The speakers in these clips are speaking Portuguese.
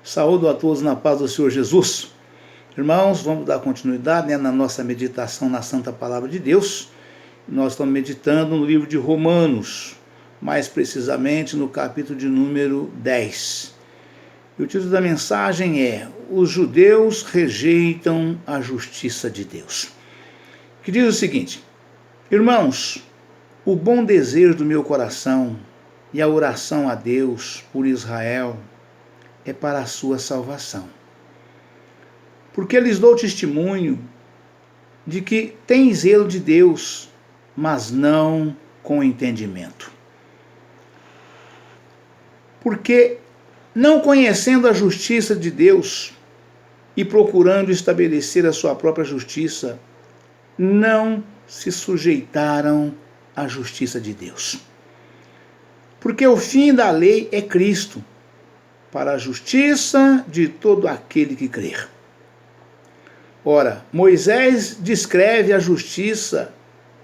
Saúdo a todos na paz do Senhor Jesus. Irmãos, vamos dar continuidade na nossa meditação na Santa Palavra de Deus. Nós estamos meditando no livro de Romanos, mais precisamente no capítulo de número 10. E o título da mensagem é: Os judeus rejeitam a justiça de Deus. Que diz o seguinte: Irmãos, o bom desejo do meu coração e a oração a Deus por Israel é para a sua salvação. Porque lhes dou testemunho de que têm zelo de Deus, mas não com entendimento. Porque, não conhecendo a justiça de Deus e procurando estabelecer a sua própria justiça, não se sujeitaram à justiça de Deus. Porque o fim da lei é Cristo, para a justiça de todo aquele que crer. Ora, Moisés descreve a justiça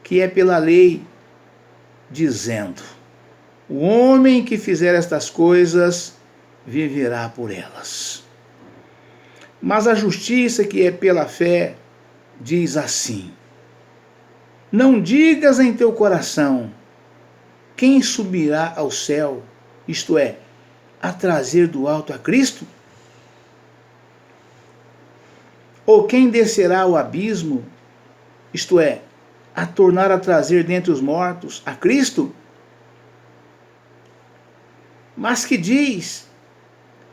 que é pela lei, dizendo: o homem que fizer estas coisas viverá por elas. Mas a justiça que é pela fé diz assim: não digas em teu coração: quem subirá ao céu, isto é, a trazer do alto a Cristo? Ou quem descerá ao abismo, isto é, a tornar a trazer dentre os mortos a Cristo? Mas que diz: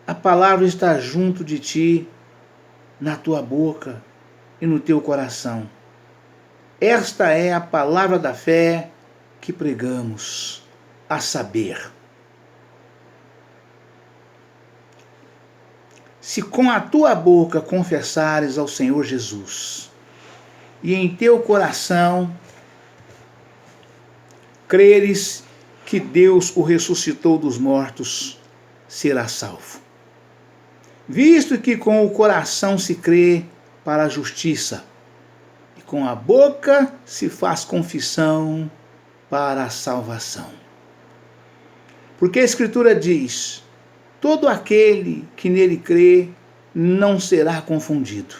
a palavra está junto de ti, na tua boca e no teu coração. Esta é a palavra da fé que pregamos, a saber, se com a tua boca confessares ao Senhor Jesus e em teu coração creres que Deus o ressuscitou dos mortos, serás salvo. Visto que com o coração se crê para a justiça e com a boca se faz confissão para a salvação. Porque a Escritura diz: todo aquele que nele crê não será confundido.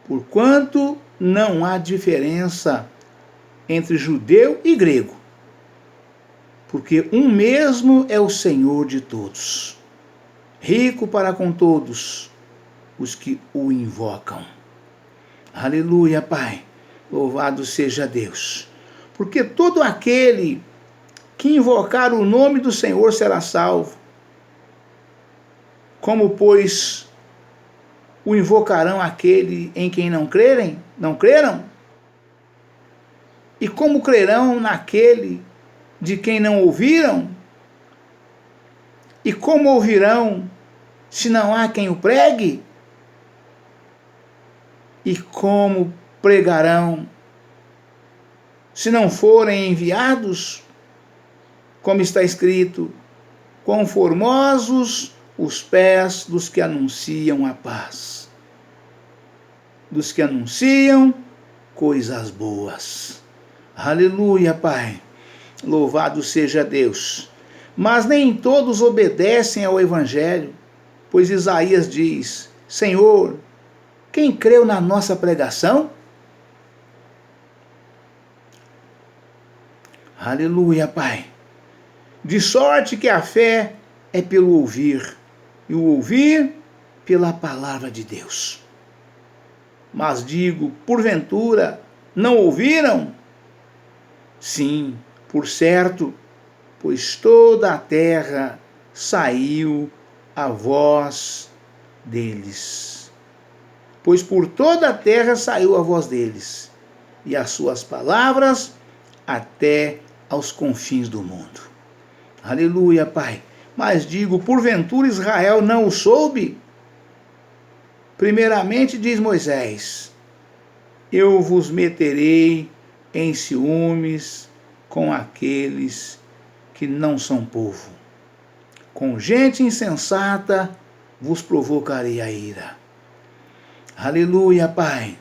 Porquanto não há diferença entre judeu e grego, porque um mesmo é o Senhor de todos, rico para com todos os que o invocam. Aleluia, Pai, louvado seja Deus. Porque todo aquele que invocar o nome do Senhor será salvo. Como, pois, o invocarão aquele em quem não crerem? Não creram? E como crerão naquele de quem não ouviram? E como ouvirão se não há quem o pregue? E como pregarão se não forem enviados? Como está escrito: quão formosos os pés dos que anunciam a paz, dos que anunciam coisas boas. Aleluia, Pai, louvado seja Deus. Mas nem todos obedecem ao Evangelho, pois Isaías diz: Senhor, quem creu na nossa pregação? Aleluia, Pai. De sorte que a fé é pelo ouvir, e o ouvir pela palavra de Deus. Mas digo, porventura, não ouviram? Sim, por certo, pois toda a terra saiu a voz deles. Pois por toda a terra saiu a voz deles, e as suas palavras até aos confins do mundo. Aleluia, Pai. Mas digo, porventura Israel não o soube? Primeiramente diz Moisés: eu vos meterei em ciúmes com aqueles que não são povo. Com gente insensata vos provocarei a ira. Aleluia, Pai.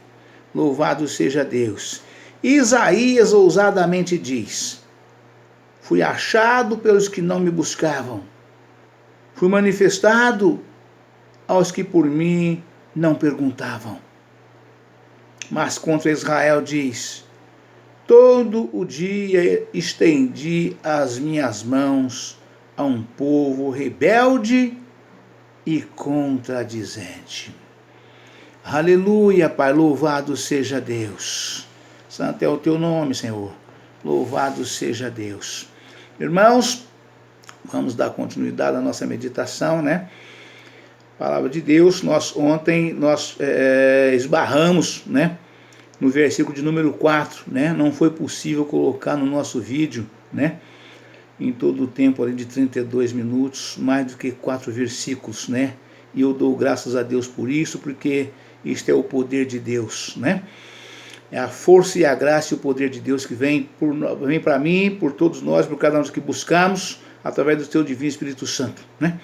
Louvado seja Deus. Isaías ousadamente diz: fui achado pelos que não me buscavam. fui manifestado aos que por mim não perguntavam. Mas contra Israel diz: todo o dia estendi as minhas mãos a um povo rebelde e contradizente. Aleluia, Pai, louvado seja Deus. Santo é o teu nome, Senhor. Louvado seja Deus. Irmãos, vamos dar continuidade à nossa meditação, né? Palavra de Deus, ontem nós esbarramos, né? No versículo de número 4, né? Não foi possível colocar no nosso vídeo, né? Em todo o tempo ali de 32 minutos, mais do que 4 versículos, né? E eu dou graças a Deus por isso, porque isto é o poder de Deus, né? É a força e a graça e o poder de Deus que vem para mim, por todos nós, por cada um dos que buscamos, através do teu divino Espírito Santo, né?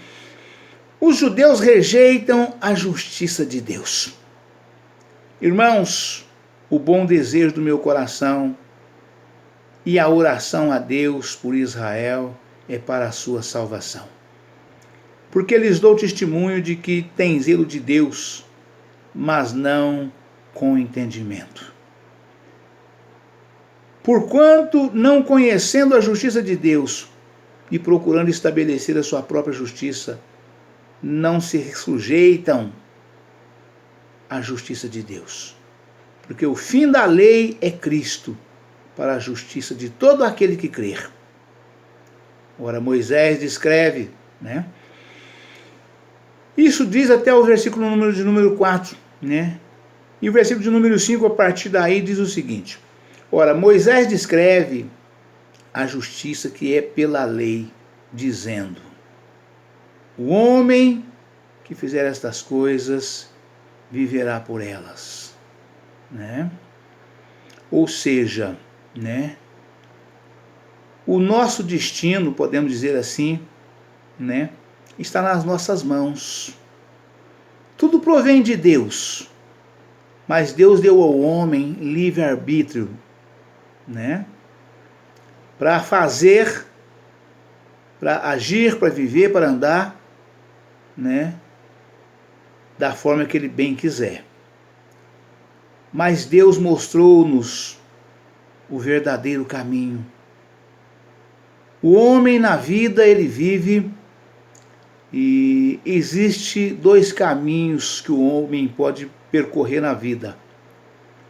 Os judeus rejeitam a justiça de Deus. Irmãos, o bom desejo do meu coração e a oração a Deus por Israel é para a sua salvação. Porque lhes dou testemunho de que tem zelo de Deus, mas não com entendimento. Porquanto, não conhecendo a justiça de Deus e procurando estabelecer a sua própria justiça, não se sujeitam à justiça de Deus. Porque o fim da lei é Cristo, para a justiça de todo aquele que crer. Ora, Moisés descreve, né? Isso diz até o versículo de número 4, né? E o versículo de número 5, a partir daí, diz o seguinte: ora, Moisés descreve a justiça que é pela lei, dizendo: o homem que fizer estas coisas viverá por elas, né? Ou seja, né? O nosso destino, podemos dizer assim, né? Está nas nossas mãos. Tudo provém de Deus, mas Deus deu ao homem livre-arbítrio, né? Para fazer, para agir, para viver, para andar, né? Da forma que ele bem quiser. Mas Deus mostrou-nos o verdadeiro caminho. O homem na vida, ele vive, e existe 2 caminhos que o homem pode percorrer na vida: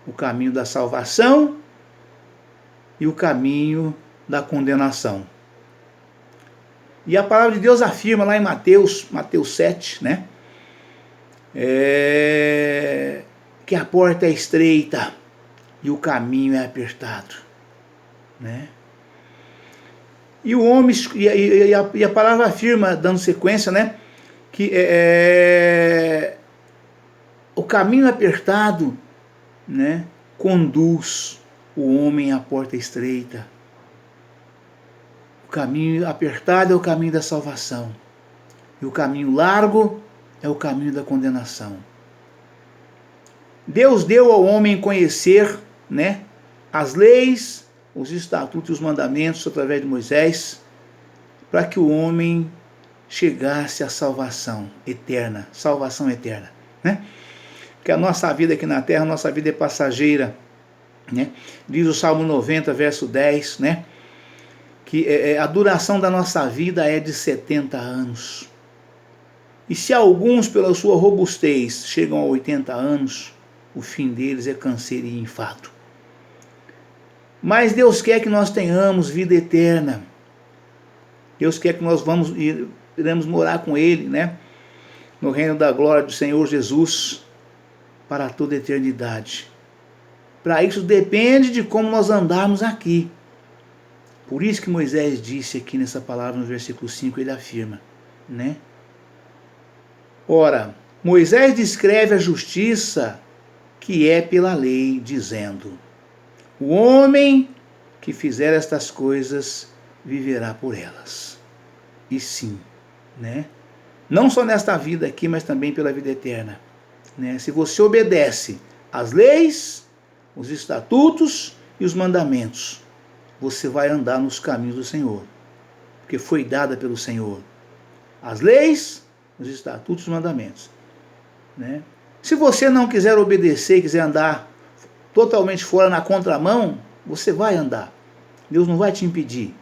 o caminho da salvação e o caminho da condenação. E a palavra de Deus afirma lá em Mateus 7, né? Que a porta é estreita e o caminho é apertado, né? E o homem, e a palavra afirma, dando sequência, né? Que o caminho apertado, né? Conduz o homem à porta estreita. O caminho apertado é o caminho da salvação. E o caminho largo é o caminho da condenação. Deus deu ao homem conhecer, né, as leis, os estatutos e os mandamentos através de Moisés, para que o homem chegasse à salvação eterna, né? Porque a nossa vida aqui na terra, a nossa vida é passageira, né? Diz o Salmo 90, verso 10, né? Que a duração da nossa vida é de 70 anos. E se alguns, pela sua robustez, chegam a 80 anos, o fim deles é câncer e infarto. Mas Deus quer que nós tenhamos vida eterna. Deus quer que nós iremos morar com Ele, né? No reino da glória do Senhor Jesus, para toda a eternidade. Para isso depende de como nós andarmos aqui. Por isso que Moisés disse aqui nessa palavra, no versículo 5, ele afirma, né? Ora, Moisés descreve a justiça que é pela lei, dizendo: o homem que fizer estas coisas viverá por elas. E sim, né? Não só nesta vida aqui, mas também pela vida eterna, né? Se você obedece às leis, os estatutos e os mandamentos, você vai andar nos caminhos do Senhor, porque foi dada pelo Senhor. as leis, os estatutos e os mandamentos. Né? Se você não quiser obedecer, quiser andar totalmente fora na contramão, você vai andar. Deus não vai te impedir,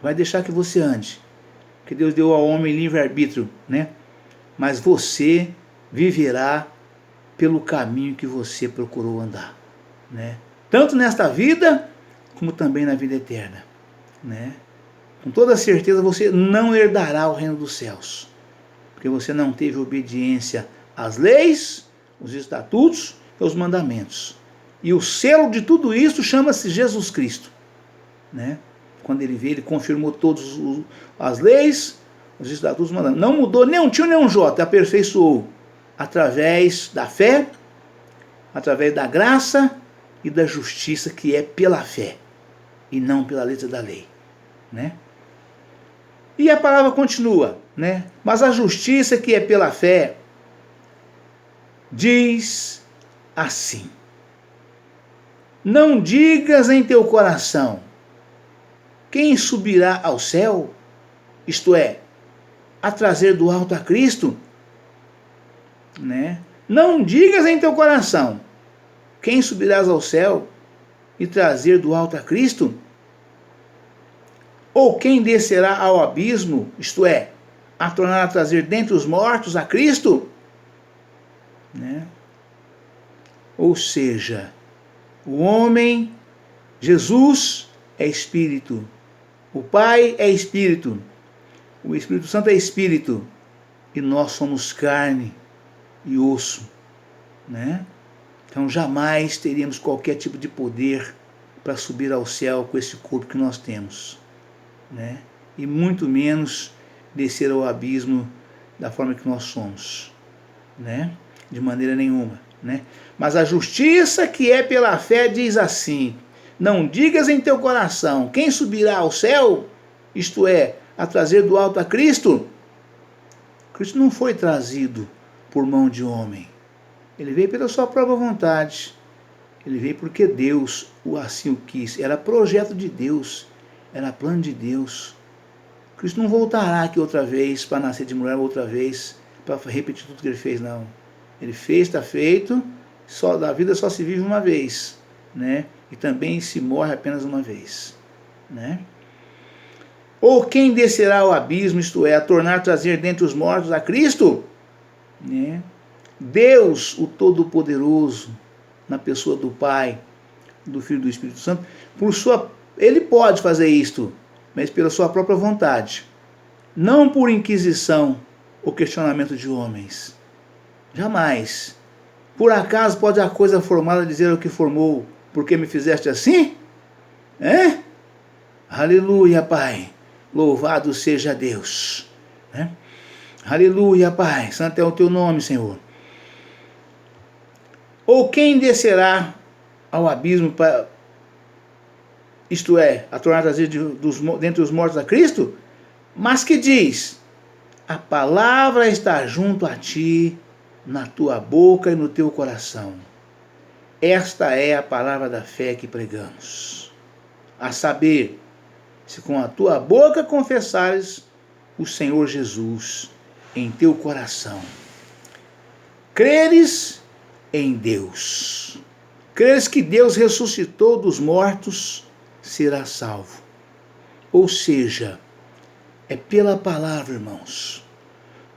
vai deixar que você ande. Porque Deus deu ao homem livre-arbítrio, né? Mas você viverá pelo caminho que você procurou andar, né? Tanto nesta vida, como também na vida eterna, né? Com toda certeza você não herdará o reino dos céus, porque você não teve obediência às leis, os estatutos e os mandamentos. E o selo de tudo isso chama-se Jesus Cristo, né? Quando ele veio, ele confirmou todas as leis, os estatutos, os mandamentos. Não mudou nem um tio nem um jota, aperfeiçoou através da fé, através da graça e da justiça, que é pela fé e não pela letra da lei, né? E a palavra continua, né? Mas a justiça que é pela fé diz assim: não digas em teu coração, quem subirá ao céu, isto é, a trazer do alto a Cristo, né? Não digas em teu coração, quem subirás ao céu e trazer do alto a Cristo? Ou quem descerá ao abismo, isto é, a tornar a trazer dentre os mortos a Cristo? Né? Ou seja, o homem, Jesus é Espírito, o Pai é Espírito, o Espírito Santo é Espírito, e nós somos carne e osso, né? Então jamais teríamos qualquer tipo de poder para subir ao céu com esse corpo que nós temos, né? E muito menos descer ao abismo da forma que nós somos, né? De maneira nenhuma, né? Mas a justiça que é pela fé diz assim: não digas em teu coração, quem subirá ao céu, isto é, a trazer do alto a Cristo? Cristo não foi trazido por mão de homem, ele veio pela sua própria vontade, ele veio porque Deus assim o quis, era projeto de Deus, era plano de Deus. Cristo não voltará aqui outra vez para nascer de mulher outra vez, para repetir tudo que ele fez, não. Ele fez, está feito, só da vida só se vive uma vez, né? E também se morre apenas uma vez, né? Ou quem descerá ao abismo, isto é, a tornar trazer dentre os mortos a Cristo? Né? Deus, o Todo-Poderoso, na pessoa do Pai, do Filho e do Espírito Santo, ele pode fazer isto, mas pela sua própria vontade, não por inquisição ou questionamento de homens. Jamais. Por acaso pode a coisa formada dizer o que formou, porque me fizeste assim? É? Aleluia, Pai. Louvado seja Deus. Né? Aleluia, Pai. Santo é o teu nome, Senhor. Ou quem descerá ao abismo para, isto é, a tornar a trazer dentre os mortos a Cristo? Mas que diz: a palavra está junto a ti, na tua boca e no teu coração. Esta é a palavra da fé que pregamos. A saber, se com a tua boca confessares o Senhor Jesus em teu coração, creres em Deus, creres que Deus ressuscitou dos mortos, será salvo. Ou seja, é pela palavra, irmãos.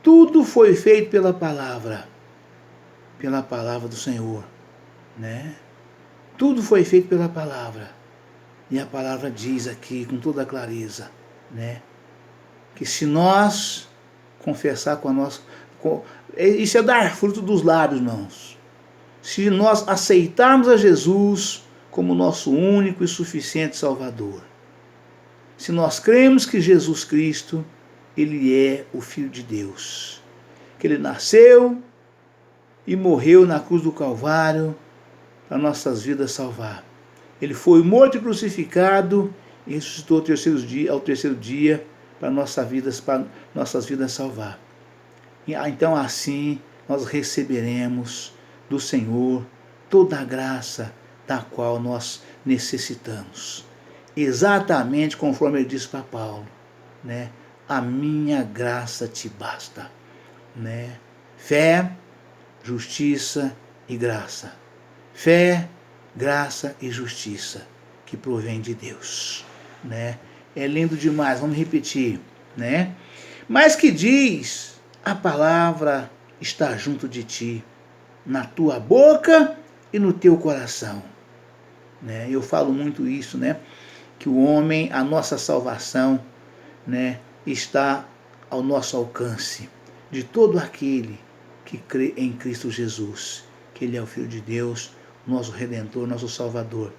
Tudo foi feito pela palavra do Senhor, né? Tudo foi feito pela palavra. E a palavra diz aqui com toda clareza, né? Que se nós confessar com a nossa... Isso é dar fruto dos lábios, irmãos. Se nós aceitarmos a Jesus como nosso único e suficiente Salvador. Se nós cremos que Jesus Cristo, ele é o Filho de Deus. Que ele nasceu e morreu na cruz do Calvário para nossas vidas salvar. Ele foi morto e crucificado e ressuscitou ao terceiro dia para nossas vidas salvar. E então assim nós receberemos do Senhor toda a graça da qual nós necessitamos. Exatamente conforme ele disse para Paulo, né? a minha graça te basta, né? Fé, justiça e graça. Fé, graça e justiça que provém de Deus, né? É lindo demais, vamos repetir, né? Mas que diz, a palavra está junto de ti, na tua boca e no teu coração, né? Eu falo muito isso, né? Que o homem, a nossa salvação, né, está ao nosso alcance, de todo aquele que crê em Cristo Jesus, que Ele é o Filho de Deus, nosso Redentor, nosso Salvador.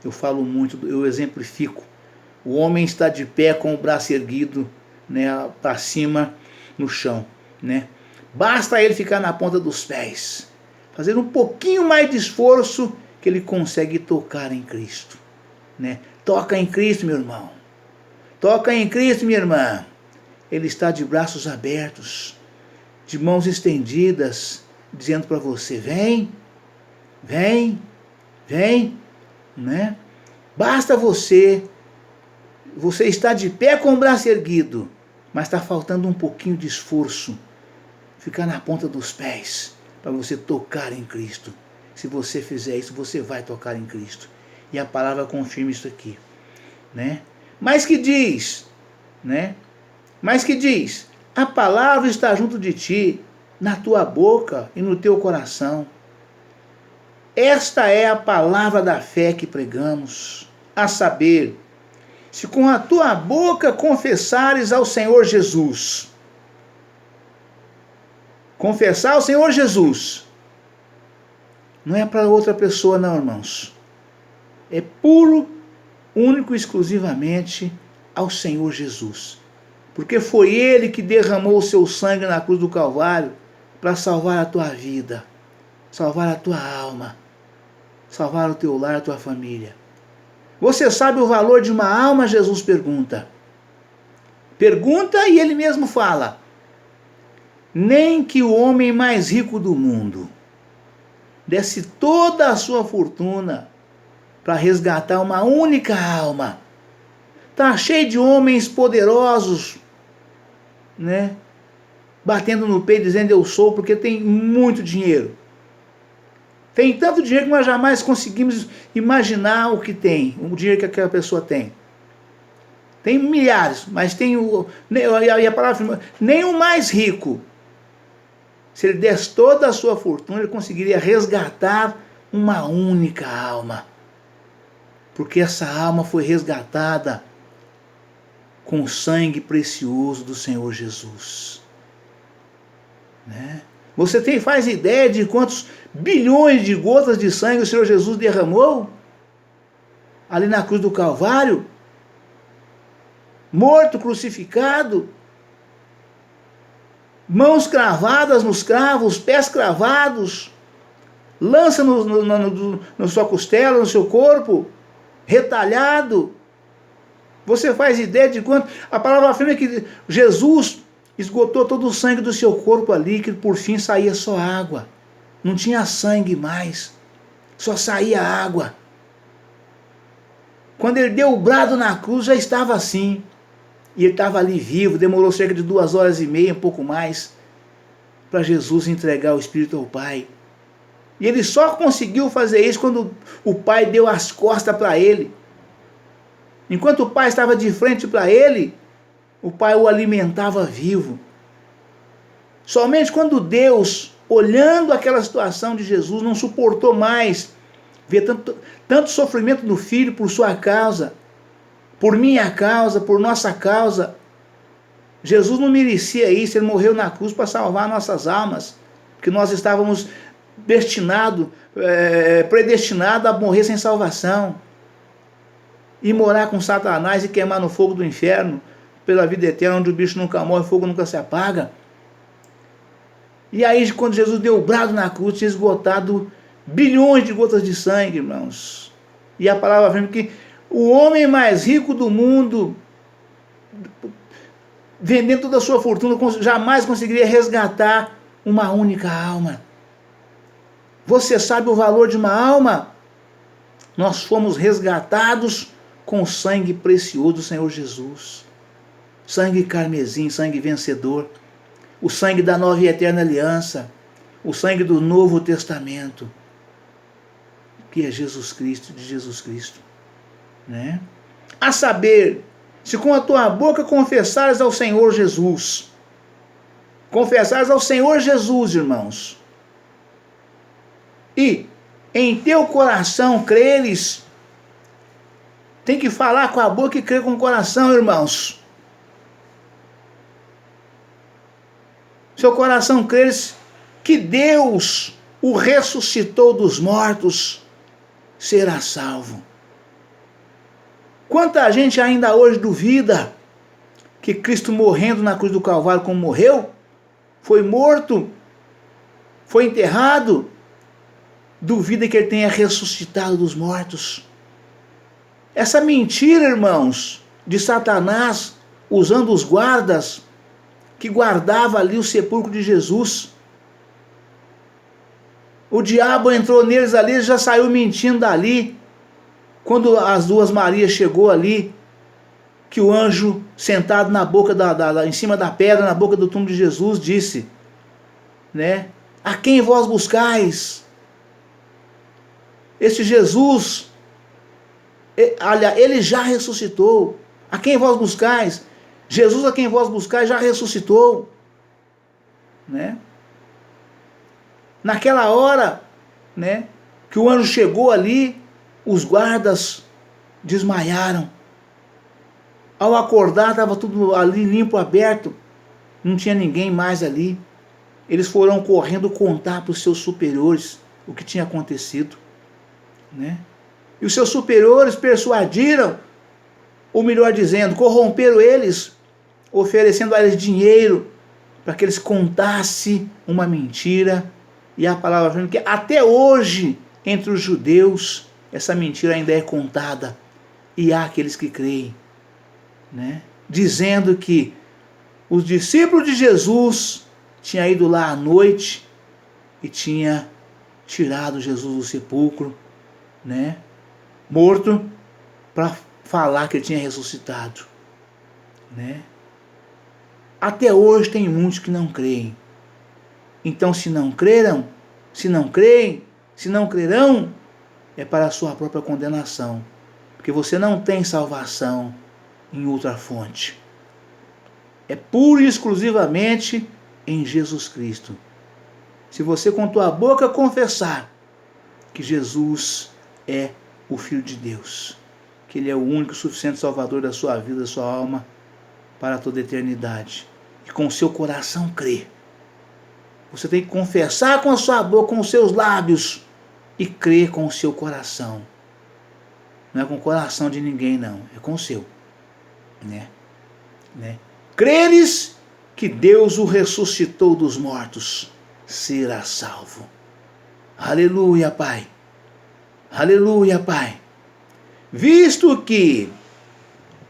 Eu falo muito, eu exemplifico. O homem está de pé com o braço erguido, né, para cima no chão, né? Basta ele ficar na ponta dos pés, fazer um pouquinho mais de esforço que ele consegue tocar em Cristo, né? Toca em Cristo, meu irmão. Toca em Cristo, minha irmã. Ele está de braços abertos, de mãos estendidas, dizendo para você: vem, vem, vem, né? Basta você está de pé com o braço erguido, mas está faltando um pouquinho de esforço, ficar na ponta dos pés, para você tocar em Cristo. Se você fizer isso, você vai tocar em Cristo. E a palavra confirma isso aqui, né? Mas que diz, né? Mas que diz, a palavra está junto de ti, na tua boca e no teu coração. Esta é a palavra da fé que pregamos, a saber, se com a tua boca confessares ao Senhor Jesus. Confessar ao Senhor Jesus não é para outra pessoa não, irmãos. É puro, único e exclusivamente ao Senhor Jesus. Porque foi Ele que derramou o seu sangue na cruz do Calvário para salvar a tua vida, salvar a tua alma, salvar o teu lar, a tua família. Você sabe o valor de uma alma? Jesus pergunta. Pergunta e Ele mesmo fala. Nem que o homem mais rico do mundo desse toda a sua fortuna para resgatar uma única alma. Está cheio de homens poderosos, né? Batendo no peito dizendo eu sou, porque tem muito dinheiro. Tem tanto dinheiro que nós jamais conseguimos imaginar o que tem, o dinheiro que aquela pessoa tem. Tem milhares, mas tem a palavra, nem o mais rico, se ele desse toda a sua fortuna, ele conseguiria resgatar uma única alma. Porque essa alma foi resgatada com o sangue precioso do Senhor Jesus, né? Você faz ideia de quantos bilhões de gotas de sangue o Senhor Jesus derramou ali na cruz do Calvário? Morto, crucificado, mãos cravadas nos cravos, pés cravados, lança na sua costela, no seu corpo, retalhado. Você faz ideia de quanto? A palavra afirma que Jesus esgotou todo o sangue do seu corpo ali, que por fim saía só água. Não tinha sangue mais, só saía água. Quando ele deu o brado na cruz, já estava assim. E ele estava ali vivo, demorou cerca de 2h30, um pouco mais, para Jesus entregar o Espírito ao Pai. E ele só conseguiu fazer isso quando o Pai deu as costas para ele. Enquanto o Pai estava de frente para ele, o Pai o alimentava vivo. Somente quando Deus, olhando aquela situação de Jesus, não suportou mais ver tanto sofrimento do Filho por sua causa, por minha causa, por nossa causa. Jesus não merecia isso, ele morreu na cruz para salvar nossas almas, porque nós estávamos predestinados a morrer sem salvação, e morar com Satanás e queimar no fogo do inferno, pela vida eterna, onde o bicho nunca morre, o fogo nunca se apaga. E aí, quando Jesus deu o brado na cruz, tinha esgotado bilhões de gotas de sangue, irmãos. E a palavra afirma que o homem mais rico do mundo, vendendo toda a sua fortuna, jamais conseguiria resgatar uma única alma. Você sabe o valor de uma alma? Nós fomos resgatados com o sangue precioso do Senhor Jesus. sangue carmesim, sangue vencedor, o sangue da nova e eterna aliança, o sangue do Novo Testamento, que é Jesus Cristo, de Jesus Cristo, né? A saber, se com a tua boca confessares ao Senhor Jesus, confessares ao Senhor Jesus, irmãos, e em teu coração creres, tem que falar com a boca e crer com o coração, irmãos. Seu coração creres que Deus o ressuscitou dos mortos, será salvo. Quanta gente ainda hoje duvida que Cristo morrendo na cruz do Calvário como morreu, foi morto, foi enterrado, duvida que ele tenha ressuscitado dos mortos. Essa mentira, irmãos, de Satanás, usando os guardas, que guardava ali o sepulcro de Jesus. O diabo entrou neles ali, ele já saiu mentindo dali. Quando as duas Marias chegou ali, que o anjo sentado na boca em cima da pedra, na boca do túmulo de Jesus, disse, né? A quem vós buscais? Este Jesus, ele já ressuscitou. A quem vós buscais? Jesus a quem vós buscais já ressuscitou, né? Naquela hora, né, que o anjo chegou ali, os guardas desmaiaram. Ao acordar, estava tudo ali limpo, aberto, não tinha ninguém mais ali. Eles foram correndo contar para os seus superiores o que tinha acontecido, né? E os seus superiores persuadiram, ou melhor dizendo, corromperam eles, oferecendo a eles dinheiro para que eles contassem uma mentira. E a palavra afirma que até hoje, entre os judeus, essa mentira ainda é contada. E há aqueles que creem, né? Dizendo que os discípulos de Jesus tinham ido lá à noite e tinha tirado Jesus do sepulcro, né? Morto, para falar que ele tinha ressuscitado, né? Até hoje tem muitos que não creem. Então, se não creram, se não creem, se não crerão, é para a sua própria condenação. Porque você não tem salvação em outra fonte. É pura e exclusivamente em Jesus Cristo. Se você com tua boca confessar que Jesus é o Filho de Deus, que Ele é o único e suficiente Salvador da sua vida, da sua alma, para toda a eternidade, e com o seu coração crer. Você tem que confessar com a sua boca, com os seus lábios, e crer com o seu coração. Não é com o coração de ninguém, não. É com o seu. Né? Creres que Deus o ressuscitou dos mortos, será salvo. Aleluia, Pai. Aleluia, Pai. Visto que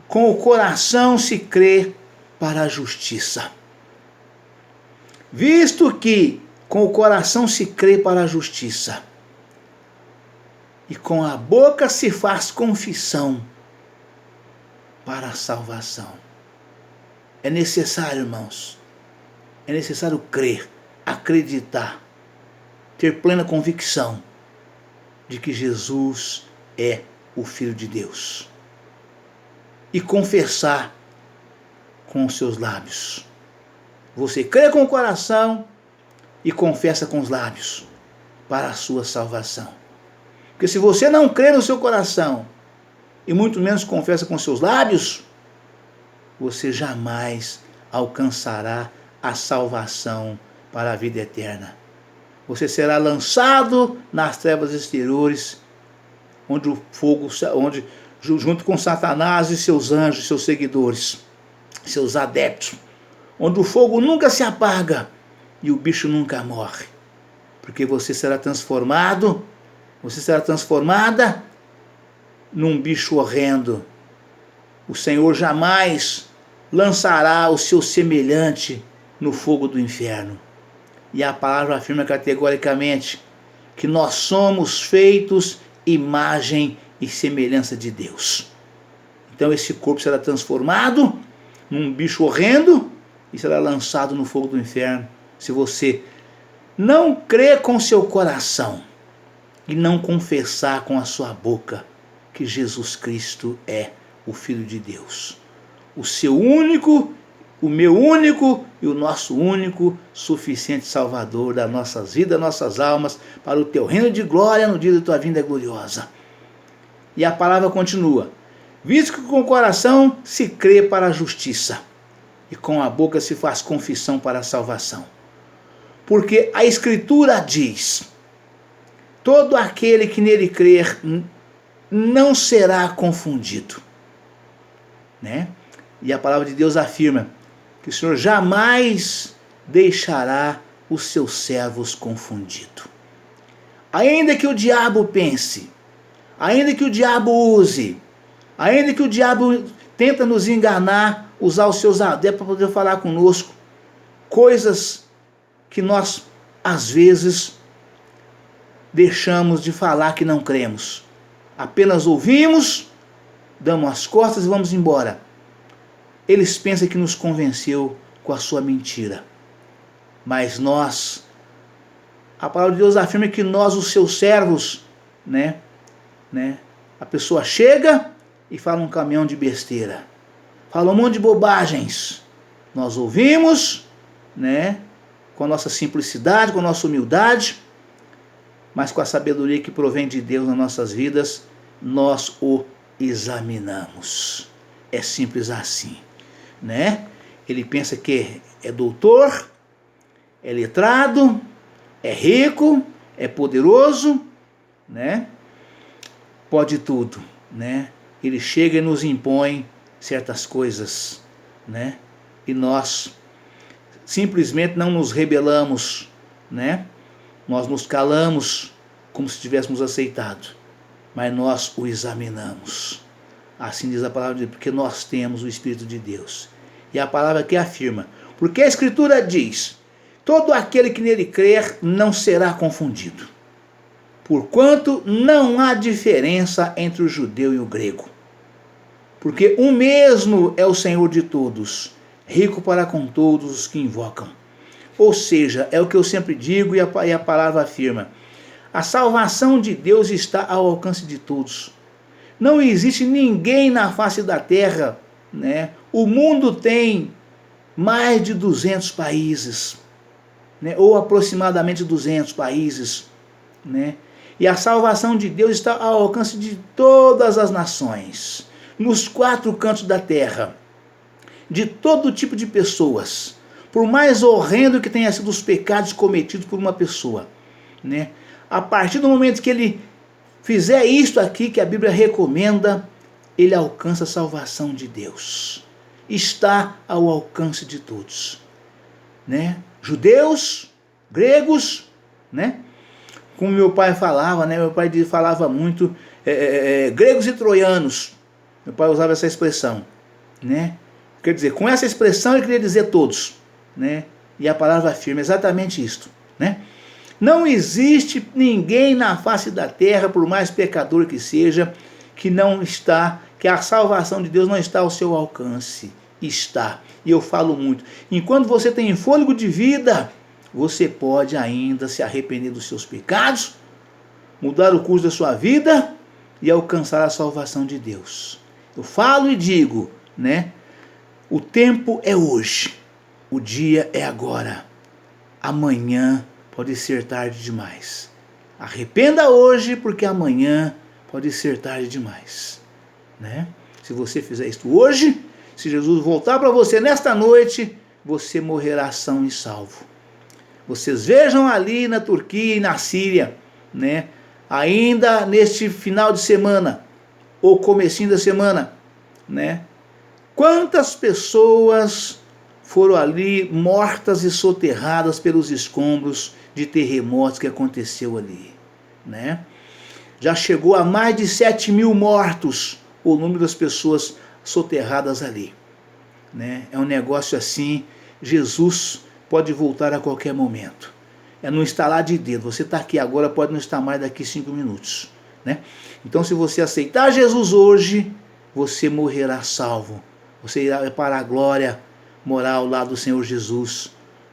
com o coração se crê para a justiça. Visto que com o coração se crê para a justiça, e com a boca se faz confissão para a salvação. É necessário, irmãos, é necessário crer, acreditar, ter plena convicção de que Jesus é o Filho de Deus. E confessar com os seus lábios. Você crê com o coração e confessa com os lábios para a sua salvação. Porque se você não crê no seu coração e muito menos confessa com seus lábios, você jamais alcançará a salvação para a vida eterna. Você será lançado nas trevas exteriores, onde o fogo, junto com Satanás e seus anjos, seus seguidores, seus adeptos, onde o fogo nunca se apaga e o bicho nunca morre, porque você será transformado, você será transformada num bicho horrendo. O Senhor jamais lançará o seu semelhante no fogo do inferno. E a palavra afirma categoricamente que nós somos feitos imagem e semelhança de Deus. Então esse corpo será transformado num bicho horrendo e será lançado no fogo do inferno. Se você não crer com seu coração e não confessar com a sua boca que Jesus Cristo é o Filho de Deus, o seu único, o meu único e o nosso único suficiente Salvador das nossas vidas, das nossas almas, para o teu reino de glória no dia da tua vinda gloriosa. E a palavra continua: visto que com o coração se crê para a justiça e com a boca se faz confissão para a salvação. Porque a Escritura diz: todo aquele que nele crer não será confundido. Né? E a palavra de Deus afirma que o Senhor jamais deixará os seus servos confundidos. Ainda que o diabo pense, ainda que o diabo use, ainda que o diabo tenta nos enganar, usar os seus adeptos para poder falar conosco, coisas que nós, às vezes, deixamos de falar que não cremos. Apenas ouvimos, damos as costas e vamos embora. Eles pensam que nos convenceu com a sua mentira. Mas nós, a palavra de Deus afirma que nós, os seus servos, a pessoa chega e fala um caminhão de besteira, fala um monte de bobagens. Nós ouvimos, com a nossa simplicidade, com a nossa humildade, mas com a sabedoria que provém de Deus nas nossas vidas, nós o examinamos. É simples assim, Ele pensa que é doutor, é letrado, é rico, é poderoso, pode tudo, Ele chega e nos impõe certas coisas, E nós simplesmente não nos rebelamos, Nós nos calamos como se tivéssemos aceitado, mas nós o examinamos. Assim diz a palavra de Deus, porque nós temos o Espírito de Deus. E a palavra que afirma, porque a Escritura diz: todo aquele que nele crer não será confundido, porquanto não há diferença entre o judeu e o grego. Porque um mesmo é o Senhor de todos, rico para com todos os que invocam. Ou seja, é o que eu sempre digo e a palavra afirma: a salvação de Deus está ao alcance de todos. Não existe ninguém na face da terra, O mundo tem mais de 200 países, ou aproximadamente 200 países, E a salvação de Deus está ao alcance de todas as nações, nos 4 cantos da terra, de todo tipo de pessoas, por mais horrendo que tenham sido os pecados cometidos por uma pessoa, A partir do momento que ele fizer isto aqui que a Bíblia recomenda, ele alcança a salvação de Deus. Está ao alcance de todos, Judeus, gregos, Como meu pai falava, Meu pai falava muito gregos e troianos. Meu pai usava essa expressão, Quer dizer, com essa expressão ele queria dizer todos, E a palavra afirma exatamente isto, Não existe ninguém na face da terra, por mais pecador que seja, que a salvação de Deus não está ao seu alcance. Está. E eu falo muito. Enquanto você tem fôlego de vida, você pode ainda se arrepender dos seus pecados, mudar o curso da sua vida e alcançar a salvação de Deus. Eu falo e digo, O tempo é hoje. O dia é agora. Amanhã pode ser tarde demais. Arrependa hoje, porque amanhã pode ser tarde demais, Se você fizer isso hoje, se Jesus voltar para você nesta noite, você morrerá são e salvo. Vocês vejam ali na Turquia e na Síria, ainda neste final de semana, ou comecinho da semana, Quantas pessoas foram ali mortas e soterradas pelos escombros de terremotos que aconteceu ali, Já chegou a mais de 7.000 mortos o número das pessoas soterradas ali, É um negócio assim. Jesus pode voltar a qualquer momento. É no estalar de dedo. Você está aqui agora, pode não estar mais daqui 5 minutos, Então, se você aceitar Jesus hoje, você morrerá salvo, você irá para a glória morar ao lado do Senhor Jesus.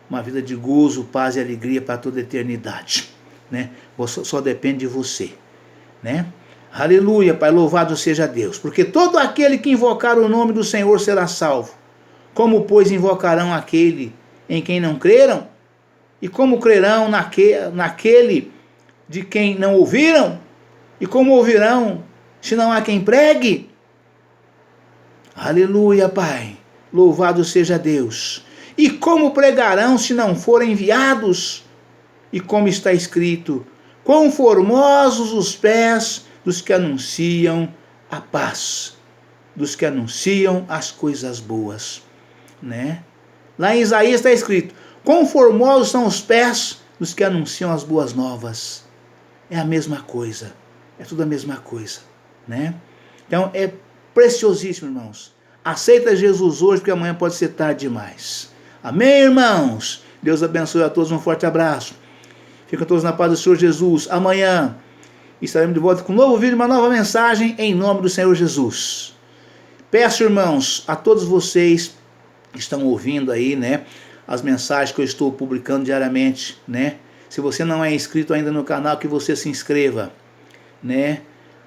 Uma vida de gozo, paz e alegria para toda a eternidade, né? Só depende de você, né? Aleluia, Pai, louvado seja Deus. Porque todo aquele que invocar o nome do Senhor será salvo. Como, pois, invocarão aquele em quem não creram? E como crerão naquele de quem não ouviram? E como ouvirão se não há quem pregue? Aleluia, Pai, louvado seja Deus. E como pregarão se não forem enviados? E como está escrito, quão formosos os pés dos que anunciam a paz, dos que anunciam as coisas boas, né? Lá em Isaías está escrito, quão formosos são os pés dos que anunciam as boas novas. É a mesma coisa, é tudo a mesma coisa, né? Então é preciosíssimo, irmãos. Aceita Jesus hoje, porque amanhã pode ser tarde demais. Amém, irmãos? Deus abençoe a todos, um forte abraço. Fiquem todos na paz do Senhor Jesus. Amanhã estaremos de volta com um novo vídeo, uma nova mensagem, em nome do Senhor Jesus. Peço, irmãos, a todos vocês que estão ouvindo aí, né, as mensagens que eu estou publicando diariamente, né? Se você não é inscrito ainda no canal, que você se inscreva, né?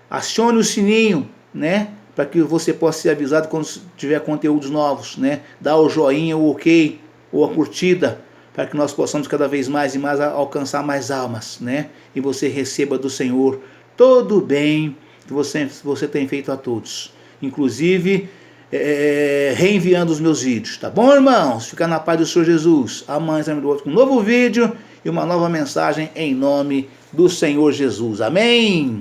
Acione o sininho, né? Para que você possa ser avisado quando tiver conteúdos novos, né? Dá o joinha, o ok, ou a curtida, para que nós possamos cada vez mais e mais alcançar mais almas, né? E você receba do Senhor todo o bem que você tem feito a todos, inclusive reenviando os meus vídeos, tá bom, irmãos? Fica na paz do Senhor Jesus. Amanhã estaremos de volta com um novo vídeo e uma nova mensagem em nome do Senhor Jesus. Amém?